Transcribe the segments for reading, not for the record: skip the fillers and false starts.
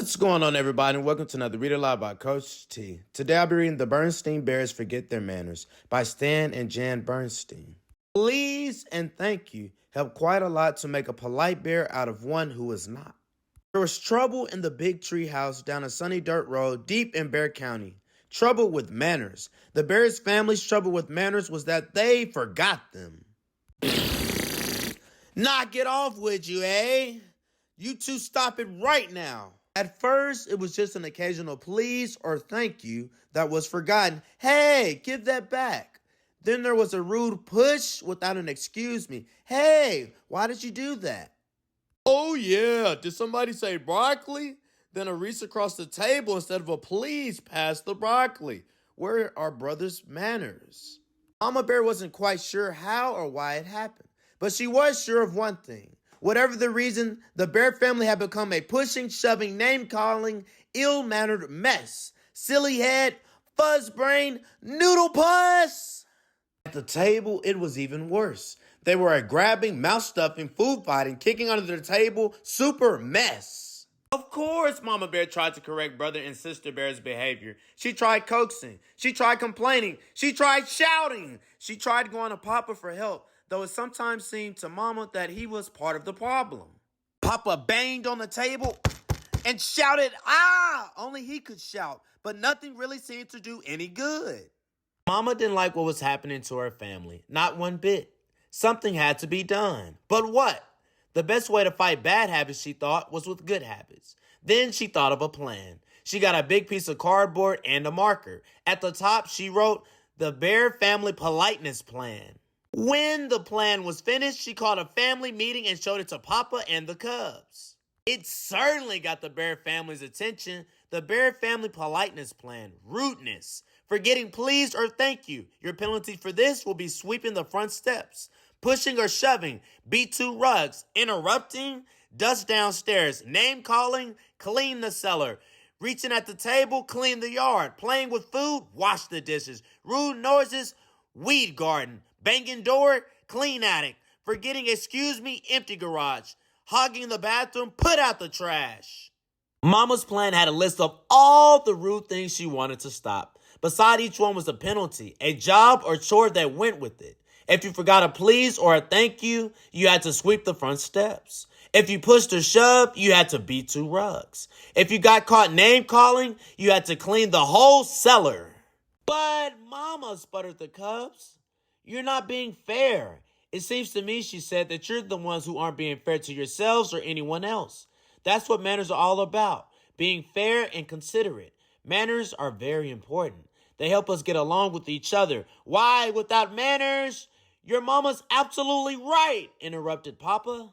What's going on, everybody, and welcome to another Read Aloud by Coach T. Today I'll be reading The Bernstein Bears Forget Their Manners by Stan and Jan Bernstein. Please and thank you help quite a lot to make a polite bear out of one who is not. There was trouble in the big tree house down a sunny dirt road deep in Bear County. Trouble with manners. The Bears family's trouble with manners was that they forgot them. Knock it off, would you, eh? You two stop it right now. At first, it was just an occasional please or thank you that was forgotten. Hey, give that back. Then there was a rude push without an excuse me. Hey, why did you do that? Oh yeah, did somebody say broccoli? Then a reach across the table instead of a please pass the broccoli. Where are brothers' manners? Mama Bear wasn't quite sure how or why it happened, but she was sure of one thing. Whatever the reason, the Bear family had become a pushing, shoving, name-calling, ill-mannered mess. Silly head, fuzz brain, noodle puss. At the table, it was even worse. They were a grabbing, mouth-stuffing, food-fighting, kicking under the table, super mess. Of course, Mama Bear tried to correct Brother and Sister Bear's behavior. She tried coaxing. She tried complaining. She tried shouting. She tried going to Papa for help, though it sometimes seemed to Mama that he was part of the problem. Papa banged on the table and shouted, ah! Only he could shout, but nothing really seemed to do any good. Mama didn't like what was happening to her family, not one bit. Something had to be done. But what? The best way to fight bad habits, she thought, was with good habits. Then she thought of a plan. She got a big piece of cardboard and a marker. At the top, she wrote, the Bear Family Politeness Plan. When the plan was finished, she called a family meeting and showed it to Papa and the Cubs. It certainly got the Bear family's attention. The Bear Family Politeness Plan. Rudeness. Forgetting please or thank you. Your penalty for this will be sweeping the front steps. Pushing or shoving. Beat two rugs. Interrupting. Dust downstairs. Name calling. Clean the cellar. Reaching at the table. Clean the yard. Playing with food. Wash the dishes. Rude noises. Weed garden. Banging door, clean attic. Forgetting excuse me, empty garage. Hogging the bathroom, put out the trash. Mama's plan had a list of all the rude things she wanted to stop. Beside each one was a penalty, a job or chore that went with it. If you forgot a please or a thank you, you had to sweep the front steps. If you pushed or shoved, you had to beat two rugs. If you got caught name calling, you had to clean the whole cellar. But Mama, sputtered the Cubs, you're not being fair. It seems to me, she said, that you're the ones who aren't being fair to yourselves or anyone else. That's what manners are all about, being fair and considerate. Manners are very important. They help us get along with each other. Why, without manners? Your mama's absolutely right, interrupted Papa.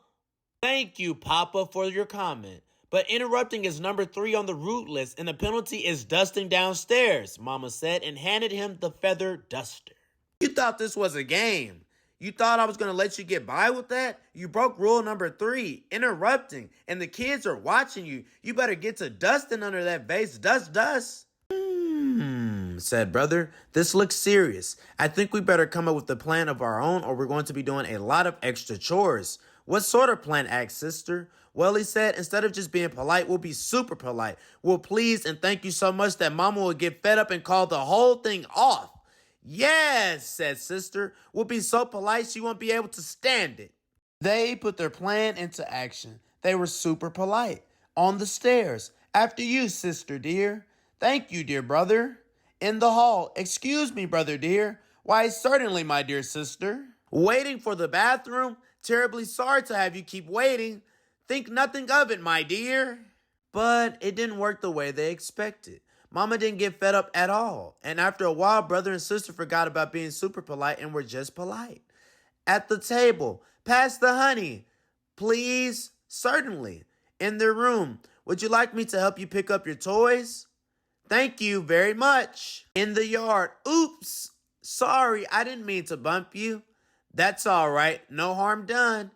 Thank you, Papa, for your comment. But interrupting is number 3 on the rude list, and the penalty is dusting downstairs, Mama said, and handed him the feather duster. You thought this was a game. You thought I was going to let you get by with that? You broke rule number 3, interrupting, and the kids are watching you. You better get to dusting under that vase. Dust. Said Brother. This looks serious. I think we better come up with a plan of our own or we're going to be doing a lot of extra chores. What sort of plan, asked Sister. Well, he said, instead of just being polite, we'll be super polite. We'll please and thank you so much that Mama will get fed up and call the whole thing off. Yes, said Sister. We'll be so polite she won't be able to stand it. They put their plan into action. They were super polite. On the stairs. After you, Sister dear. Thank you, dear brother. In the hall. Excuse me, brother dear. Why, certainly, my dear sister. Waiting for the bathroom. Terribly sorry to have you keep waiting. Think nothing of it, my dear. But it didn't work the way they expected. Mama didn't get fed up at all. And after a while, Brother and Sister forgot about being super polite and were just polite. At the table, pass the honey. Please, certainly. In their room, would you like me to help you pick up your toys? Thank you very much. In the yard, oops, sorry, I didn't mean to bump you. That's all right, no harm done.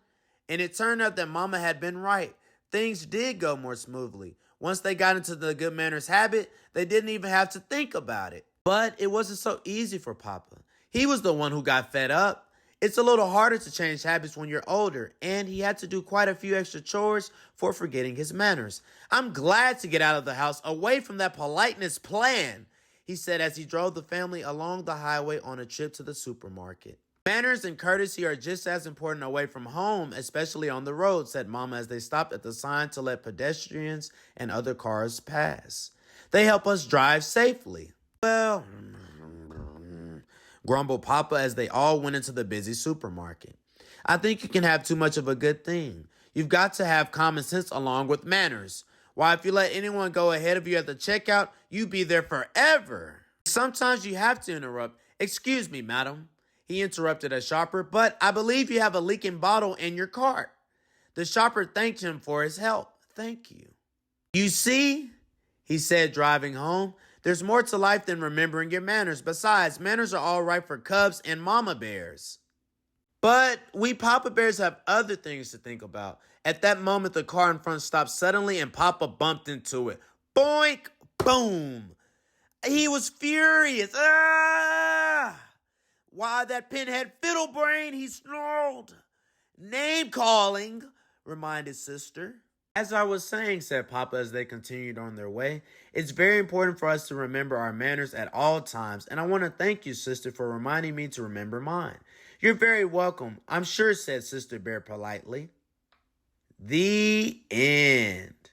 And it turned out that Mama had been right. Things did go more smoothly. Once they got into the good manners habit, they didn't even have to think about it. But it wasn't so easy for Papa. He was the one who got fed up. It's a little harder to change habits when you're older, and he had to do quite a few extra chores for forgetting his manners. I'm glad to get out of the house away from that politeness plan, he said as he drove the family along the highway on a trip to the supermarket. Manners and courtesy are just as important away from home, especially on the road, said Mama as they stopped at the sign to let pedestrians and other cars pass. They help us drive safely. Well, grumbled Papa as they all went into the busy supermarket. I think you can have too much of a good thing. You've got to have common sense along with manners. Why, if you let anyone go ahead of you at the checkout, you be there forever. Sometimes you have to interrupt. Excuse me, madam. He interrupted a shopper, but I believe you have a leaking bottle in your cart. The shopper thanked him for his help. Thank you. You see, he said driving home, there's more to life than remembering your manners. Besides, manners are all right for cubs and mama bears. But we Papa Bears have other things to think about. At that moment, the car in front stopped suddenly and Papa bumped into it. Boink! Boom! He was furious. Ah! Why, that pinhead fiddle brain, he snarled. Name calling, reminded Sister. As I was saying, said Papa as they continued on their way, it's very important for us to remember our manners at all times, and I want to thank you, Sister, for reminding me to remember mine. You're very welcome, I'm sure, said Sister Bear politely. The end.